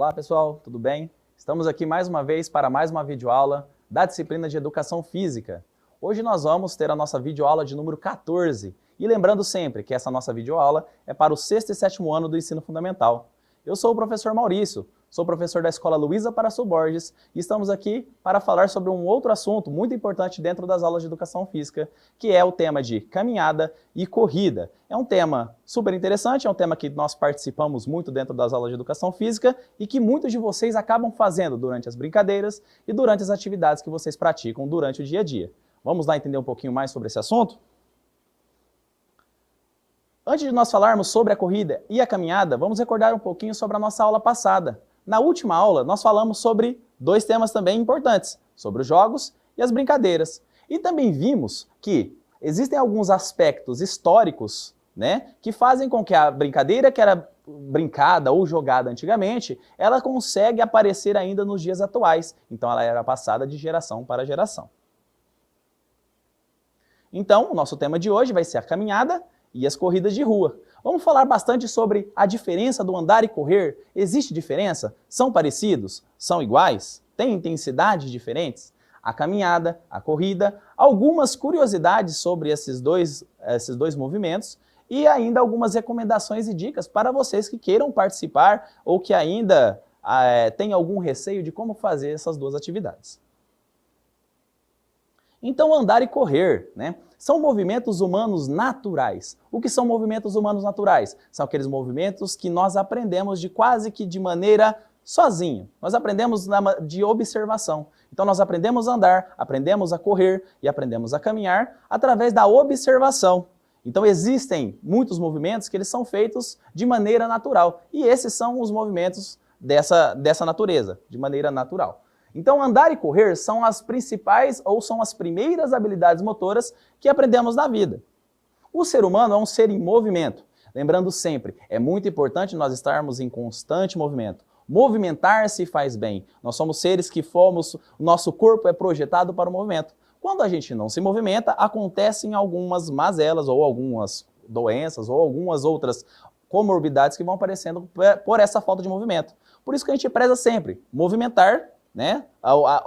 Olá pessoal, tudo bem? Estamos aqui mais uma vez para mais uma videoaula da disciplina de Educação Física. Hoje nós vamos ter a nossa videoaula de número 14. E lembrando sempre que essa nossa videoaula é para o 6º e 7º ano do ensino fundamental. Eu sou o professor Maurício, sou professor da Escola Luiza Paraçu Borges e estamos aqui para falar sobre um outro assunto muito importante dentro das aulas de Educação Física, que é o tema de caminhada e corrida. É um tema super interessante, é um tema que nós participamos muito dentro das aulas de Educação Física e que muitos de vocês acabam fazendo durante as brincadeiras e durante as atividades que vocês praticam durante o dia a dia. Vamos lá entender um pouquinho mais sobre esse assunto? Antes de nós falarmos sobre a corrida e a caminhada, vamos recordar um pouquinho sobre a nossa aula passada. Na última aula, nós falamos sobre dois temas também importantes, sobre os jogos e as brincadeiras. E também vimos que existem alguns aspectos históricos, que fazem com que a brincadeira que era brincada ou jogada antigamente, ela consegue aparecer ainda nos dias atuais. Então ela era passada de geração para geração. Então, o nosso tema de hoje vai ser a caminhada e as corridas de rua. Vamos falar bastante sobre a diferença do andar e correr. Existe diferença? São parecidos? São iguais? Têm intensidades diferentes? A caminhada, a corrida, algumas curiosidades sobre esses dois movimentos e ainda algumas recomendações e dicas para vocês que queiram participar ou que ainda têm algum receio de como fazer essas duas atividades. Então, andar e correr, são movimentos humanos naturais. O que são movimentos humanos naturais? São aqueles movimentos que nós aprendemos quase que de maneira sozinha. Nós aprendemos de observação. Então, nós aprendemos a andar, aprendemos a correr e aprendemos a caminhar através da observação. Então, existem muitos movimentos que eles são feitos de maneira natural. E esses são os movimentos dessa natureza, de maneira natural. Então, andar e correr são as principais ou são as primeiras habilidades motoras que aprendemos na vida. O ser humano é um ser em movimento. Lembrando sempre, é muito importante nós estarmos em constante movimento. Movimentar-se faz bem. Nós somos seres que o nosso corpo é projetado para o movimento. Quando a gente não se movimenta, acontecem algumas mazelas ou algumas doenças ou algumas outras comorbidades que vão aparecendo por essa falta de movimento. Por isso que a gente preza sempre movimentar,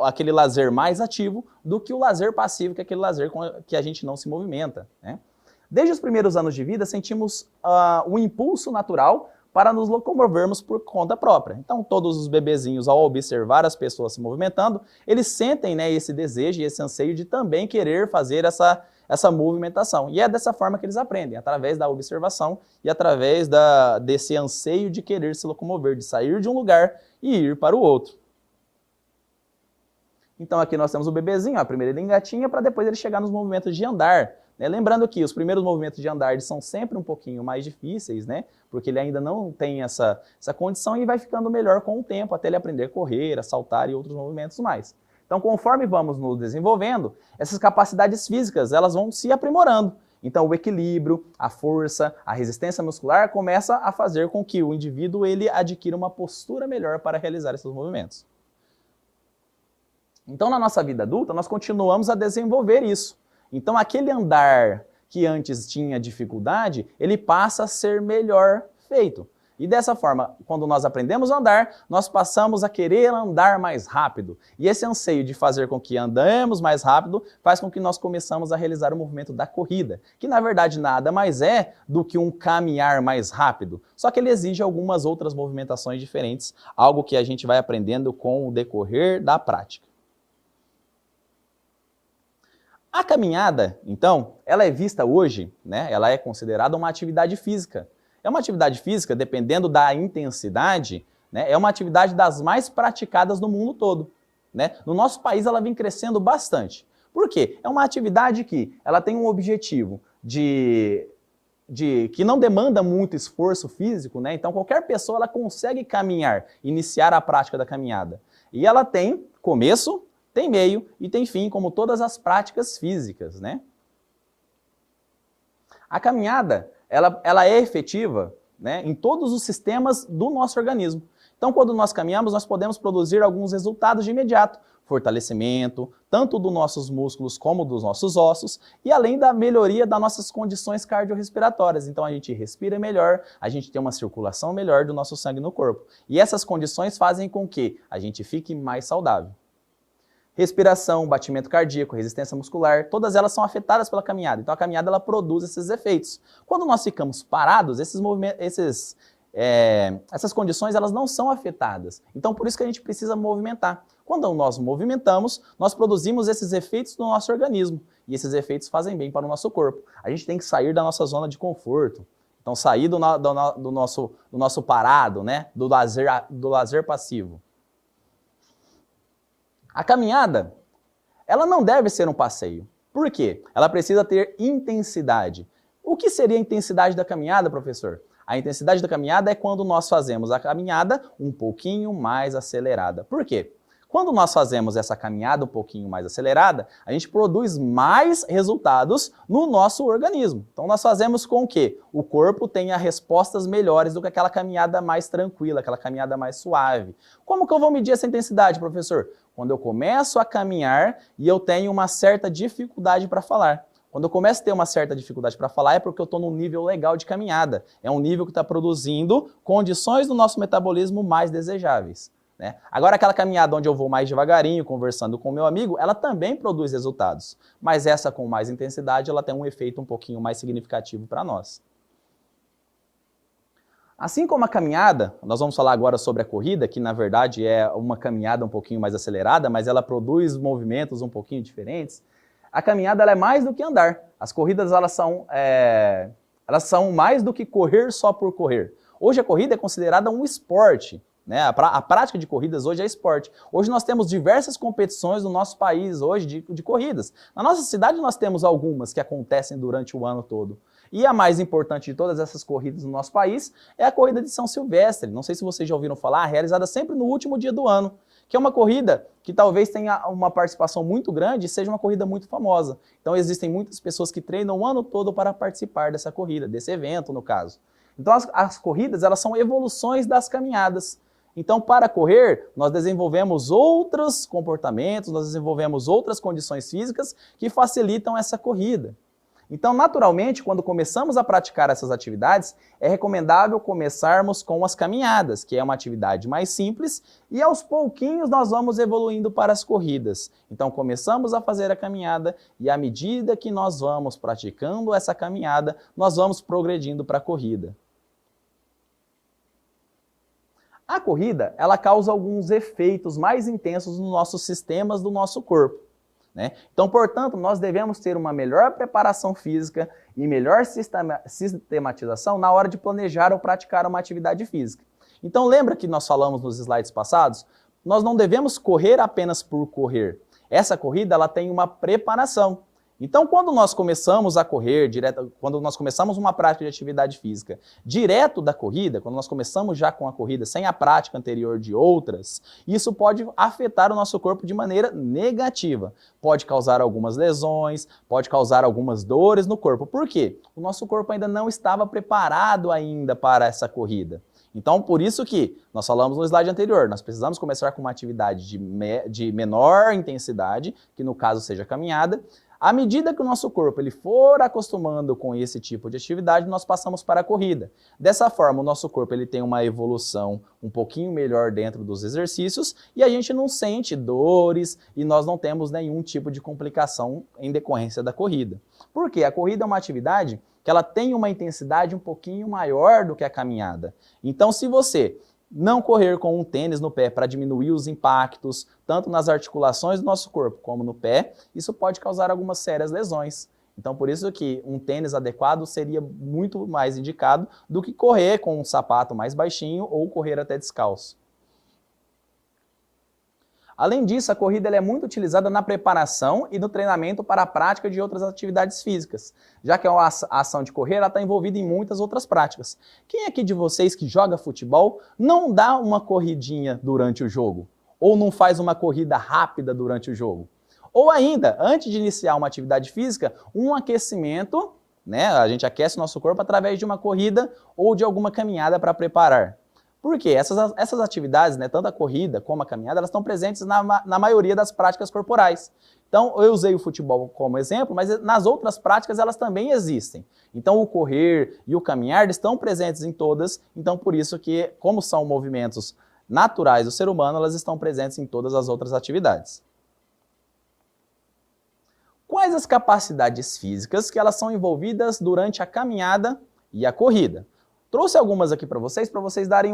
aquele lazer mais ativo do que o lazer passivo, que é aquele lazer que a gente não se movimenta. Desde os primeiros anos de vida, sentimos um impulso natural para nos locomovermos por conta própria. Então, todos os bebezinhos, ao observar as pessoas se movimentando, eles sentem esse desejo e esse anseio de também querer fazer essa movimentação. E é dessa forma que eles aprendem, através da observação e através desse anseio de querer se locomover, de sair de um lugar e ir para o outro. Então aqui nós temos o bebezinho, primeiro ele engatinha para depois ele chegar nos movimentos de andar. Lembrando que os primeiros movimentos de andar eles são sempre um pouquinho mais difíceis, porque ele ainda não tem essa condição e vai ficando melhor com o tempo, até ele aprender a correr, a saltar e outros movimentos mais. Então conforme vamos nos desenvolvendo, essas capacidades físicas elas vão se aprimorando. Então o equilíbrio, a força, a resistência muscular começa a fazer com que o indivíduo ele adquira uma postura melhor para realizar esses movimentos. Então, na nossa vida adulta, nós continuamos a desenvolver isso. Então, aquele andar que antes tinha dificuldade, ele passa a ser melhor feito. E dessa forma, quando nós aprendemos a andar, nós passamos a querer andar mais rápido. E esse anseio de fazer com que andemos mais rápido faz com que nós começamos a realizar o movimento da corrida, que na verdade nada mais é do que um caminhar mais rápido, só que ele exige algumas outras movimentações diferentes, algo que a gente vai aprendendo com o decorrer da prática. A caminhada, então, ela é vista hoje, ela é considerada uma atividade física. É uma atividade física, dependendo da intensidade, é uma atividade das mais praticadas no mundo todo. No nosso país ela vem crescendo bastante. Por quê? É uma atividade que ela tem um objetivo que não demanda muito esforço físico, então qualquer pessoa ela consegue caminhar, iniciar a prática da caminhada. E ela tem começo, tem meio e tem fim, como todas as práticas físicas. A caminhada, ela é efetiva em todos os sistemas do nosso organismo. Então, quando nós caminhamos, nós podemos produzir alguns resultados de imediato. Fortalecimento, tanto dos nossos músculos como dos nossos ossos, e além da melhoria das nossas condições cardiorrespiratórias. Então, a gente respira melhor, a gente tem uma circulação melhor do nosso sangue no corpo. E essas condições fazem com que a gente fique mais saudável. Respiração, batimento cardíaco, resistência muscular, todas elas são afetadas pela caminhada. Então a caminhada ela produz esses efeitos. Quando nós ficamos parados, essas condições elas não são afetadas. Então por isso que a gente precisa movimentar. Quando nós movimentamos, nós produzimos esses efeitos no nosso organismo. E esses efeitos fazem bem para o nosso corpo. A gente tem que sair da nossa zona de conforto. Então sair do nosso parado, né? do lazer passivo. A caminhada, ela não deve ser um passeio. Por quê? Ela precisa ter intensidade. O que seria a intensidade da caminhada, professor? A intensidade da caminhada é quando nós fazemos a caminhada um pouquinho mais acelerada. Por quê? Quando nós fazemos essa caminhada um pouquinho mais acelerada, a gente produz mais resultados no nosso organismo. Então nós fazemos com que o corpo tenha respostas melhores do que aquela caminhada mais tranquila, aquela caminhada mais suave. Como que eu vou medir essa intensidade, professor? Quando eu começo a caminhar e eu tenho uma certa dificuldade para falar. Quando eu começo a ter uma certa dificuldade para falar é porque eu estou num nível legal de caminhada. É um nível que está produzindo condições do nosso metabolismo mais desejáveis. Né? Agora aquela caminhada onde eu vou mais devagarinho, conversando com o meu amigo, ela também produz resultados. Mas essa com mais intensidade, ela tem um efeito um pouquinho mais significativo para nós. Assim como a caminhada, nós vamos falar agora sobre a corrida, que na verdade é uma caminhada um pouquinho mais acelerada, mas ela produz movimentos um pouquinho diferentes. A caminhada ela é mais do que andar. As corridas elas são mais do que correr só por correr. Hoje a corrida é considerada um esporte. Né? A prática de corridas hoje é esporte. Hoje nós temos diversas competições no nosso país hoje de corridas. Na nossa cidade nós temos algumas que acontecem durante o ano todo. E a mais importante de todas essas corridas no nosso país é a corrida de São Silvestre. Não sei se vocês já ouviram falar, realizada sempre no último dia do ano. Que é uma corrida que talvez tenha uma participação muito grande e seja uma corrida muito famosa. Então existem muitas pessoas que treinam o ano todo para participar dessa corrida, desse evento no caso. Então as corridas elas são evoluções das caminhadas. Então, para correr, nós desenvolvemos outros comportamentos, nós desenvolvemos outras condições físicas que facilitam essa corrida. Então, naturalmente, quando começamos a praticar essas atividades, é recomendável começarmos com as caminhadas, que é uma atividade mais simples, e aos pouquinhos nós vamos evoluindo para as corridas. Então, começamos a fazer a caminhada e à medida que nós vamos praticando essa caminhada, nós vamos progredindo para a corrida. A corrida, ela causa alguns efeitos mais intensos nos nossos sistemas do nosso corpo. Né? Então, portanto, nós devemos ter uma melhor preparação física e melhor sistematização na hora de planejar ou praticar uma atividade física. Então, lembra que nós falamos nos slides passados? Nós não devemos correr apenas por correr. Essa corrida ela tem uma preparação. Então, quando nós começamos a correr, quando nós começamos uma prática de atividade física direto da corrida, quando nós começamos já com a corrida sem a prática anterior de outras, isso pode afetar o nosso corpo de maneira negativa. Pode causar algumas lesões, pode causar algumas dores no corpo. Por quê? O nosso corpo ainda não estava preparado ainda para essa corrida. Então, por isso que nós falamos no slide anterior, nós precisamos começar com uma atividade de menor intensidade, que no caso seja a caminhada. À medida que o nosso corpo ele for acostumando com esse tipo de atividade, nós passamos para a corrida. Dessa forma, o nosso corpo ele tem uma evolução um pouquinho melhor dentro dos exercícios e a gente não sente dores e nós não temos nenhum tipo de complicação em decorrência da corrida. Por quê? A corrida é uma atividade que ela tem uma intensidade um pouquinho maior do que a caminhada. Então, se você não correr com um tênis no pé para diminuir os impactos, tanto nas articulações do nosso corpo como no pé, isso pode causar algumas sérias lesões. Então, por isso que um tênis adequado seria muito mais indicado do que correr com um sapato mais baixinho ou correr até descalço. Além disso, a corrida ela é muito utilizada na preparação e no treinamento para a prática de outras atividades físicas, já que a ação de correr está envolvida em muitas outras práticas. Quem aqui de vocês que joga futebol não dá uma corridinha durante o jogo? Ou não faz uma corrida rápida durante o jogo? Ou ainda, antes de iniciar uma atividade física, um aquecimento, né? A gente aquece o nosso corpo através de uma corrida ou de alguma caminhada para preparar. Por quê? Essas atividades, né, tanto a corrida como a caminhada, elas estão presentes na maioria das práticas corporais. Então, eu usei o futebol como exemplo, mas nas outras práticas elas também existem. Então, o correr e o caminhar estão presentes em todas, então por isso que, como são movimentos naturais do ser humano, elas estão presentes em todas as outras atividades. Quais as capacidades físicas que elas são envolvidas durante a caminhada e a corrida? Trouxe algumas aqui para vocês darem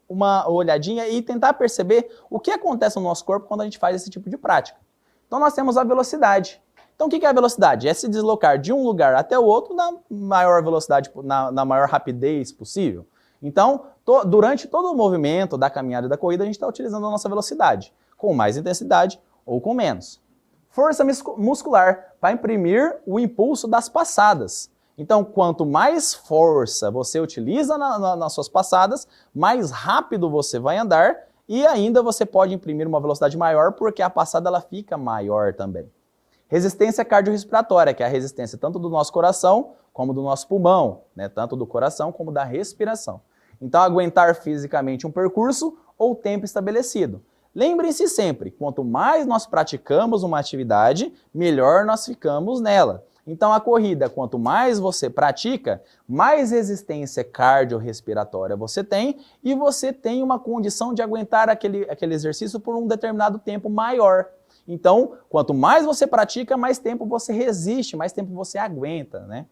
uma olhadinha e tentar perceber o que acontece no nosso corpo quando a gente faz esse tipo de prática. Então nós temos a velocidade. Então o que é a velocidade? É se deslocar de um lugar até o outro na maior velocidade, na maior rapidez possível. Então, durante todo o movimento da caminhada e da corrida, a gente está utilizando a nossa velocidade, com mais intensidade ou com menos. Força muscular, para imprimir o impulso das passadas. Então, quanto mais força você utiliza nas suas passadas, mais rápido você vai andar e ainda você pode imprimir uma velocidade maior porque a passada ela fica maior também. Resistência cardiorrespiratória, que é a resistência tanto do nosso coração como do nosso pulmão, né? Tanto do coração como da respiração. Então, aguentar fisicamente um percurso ou tempo estabelecido. Lembrem-se sempre, quanto mais nós praticamos uma atividade, melhor nós ficamos nela. Então a corrida, quanto mais você pratica, mais resistência cardiorrespiratória você tem e você tem uma condição de aguentar aquele exercício por um determinado tempo maior. Então, quanto mais você pratica, mais tempo você resiste, mais tempo você aguenta, né?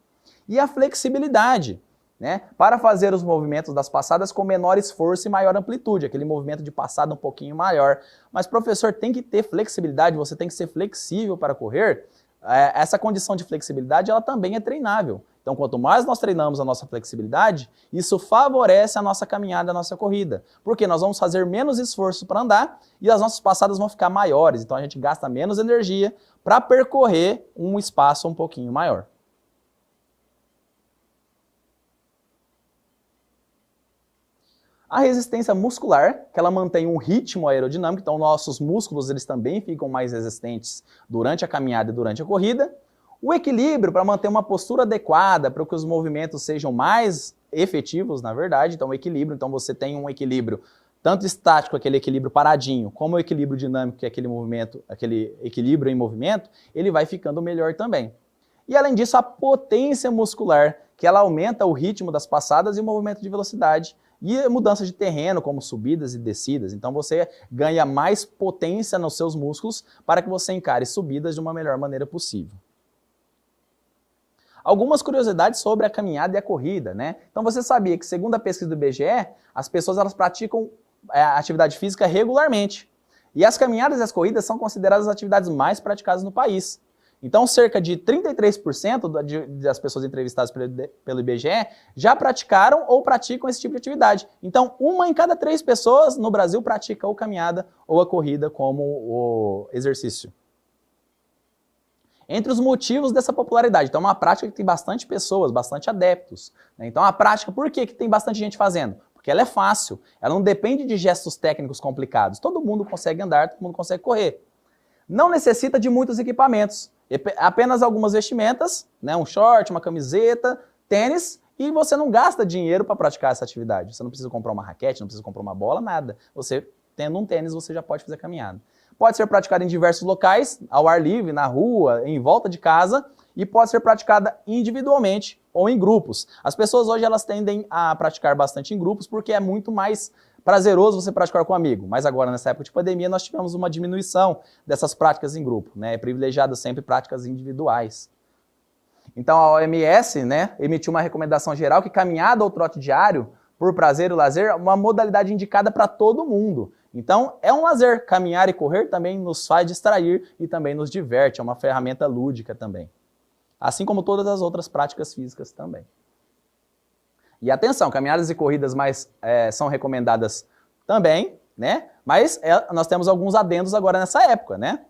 E a flexibilidade, né? Para fazer os movimentos das passadas com menor esforço e maior amplitude, aquele movimento de passada um pouquinho maior. Mas, professor, tem que ter flexibilidade, você tem que ser flexível para correr. Essa condição de flexibilidade ela também é treinável. Então, quanto mais nós treinamos a nossa flexibilidade, isso favorece a nossa caminhada, a nossa corrida. Porque nós vamos fazer menos esforço para andar e as nossas passadas vão ficar maiores. Então, a gente gasta menos energia para percorrer um espaço um pouquinho maior. A resistência muscular, que ela mantém um ritmo aerodinâmico, então nossos músculos eles também ficam mais resistentes durante a caminhada e durante a corrida. O equilíbrio, para manter uma postura adequada, para que os movimentos sejam mais efetivos, na verdade. Então o equilíbrio, então você tem um equilíbrio tanto estático, aquele equilíbrio paradinho, como o equilíbrio dinâmico, que é aquele movimento, aquele equilíbrio em movimento, ele vai ficando melhor também. E além disso, a potência muscular, que ela aumenta o ritmo das passadas e o movimento de velocidade, e mudança de terreno, como subidas e descidas. Então você ganha mais potência nos seus músculos para que você encare subidas de uma melhor maneira possível. Algumas curiosidades sobre a caminhada e a corrida, né? Então você sabia que, segundo a pesquisa do IBGE, as pessoas elas praticam atividade física regularmente. E as caminhadas e as corridas são consideradas as atividades mais praticadas no país. Então, cerca de 33% das pessoas entrevistadas pelo IBGE já praticaram ou praticam esse tipo de atividade. Então, 1 em cada 3 pessoas no Brasil pratica ou caminhada ou a corrida como o exercício. Entre os motivos dessa popularidade, então é uma prática que tem bastante pessoas, bastante adeptos, né? Então, a prática, por que tem bastante gente fazendo? Porque ela é fácil, ela não depende de gestos técnicos complicados. Todo mundo consegue andar, todo mundo consegue correr. Não necessita de muitos equipamentos. Apenas algumas vestimentas, né, um short, uma camiseta, tênis, e você não gasta dinheiro para praticar essa atividade. Você não precisa comprar uma raquete, não precisa comprar uma bola, nada. Você, tendo um tênis, você já pode fazer caminhada. Pode ser praticada em diversos locais, ao ar livre, na rua, em volta de casa, e pode ser praticada individualmente ou em grupos. As pessoas hoje elas tendem a praticar bastante em grupos porque é muito mais prazeroso você praticar com um amigo, mas agora nessa época de pandemia nós tivemos uma diminuição dessas práticas em grupo, né? É privilegiado sempre práticas individuais. Então a OMS, né, emitiu uma recomendação geral que caminhada ou trote diário, por prazer e lazer, é uma modalidade indicada para todo mundo. Então é um lazer, caminhar e correr também nos faz distrair e também nos diverte, é uma ferramenta lúdica também. Assim como todas as outras práticas físicas também. E atenção, caminhadas e corridas são recomendadas também, né? Mas nós temos alguns adendos agora nessa época, né?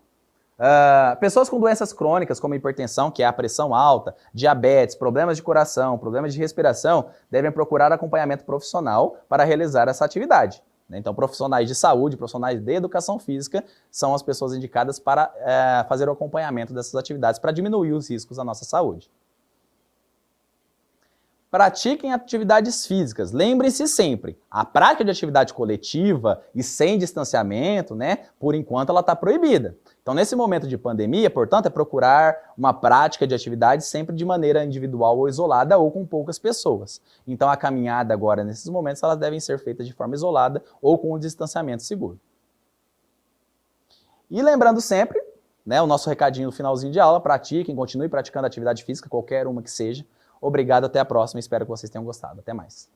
Pessoas com doenças crônicas, como hipertensão, que é a pressão alta, diabetes, problemas de coração, problemas de respiração, devem procurar acompanhamento profissional para realizar essa atividade. Então, profissionais de saúde, profissionais de educação física, são as pessoas indicadas para fazer o acompanhamento dessas atividades, para diminuir os riscos à nossa saúde. Pratiquem atividades físicas. Lembrem-se sempre, a prática de atividade coletiva e sem distanciamento, né, por enquanto ela está proibida. Então, nesse momento de pandemia, portanto, é procurar uma prática de atividade sempre de maneira individual ou isolada ou com poucas pessoas. Então, a caminhada agora, nesses momentos, elas devem ser feitas de forma isolada ou com um distanciamento seguro. E lembrando sempre, né, o nosso recadinho no finalzinho de aula, pratiquem, continuem praticando atividade física, qualquer uma que seja. Obrigado, até a próxima, espero que vocês tenham gostado. Até mais.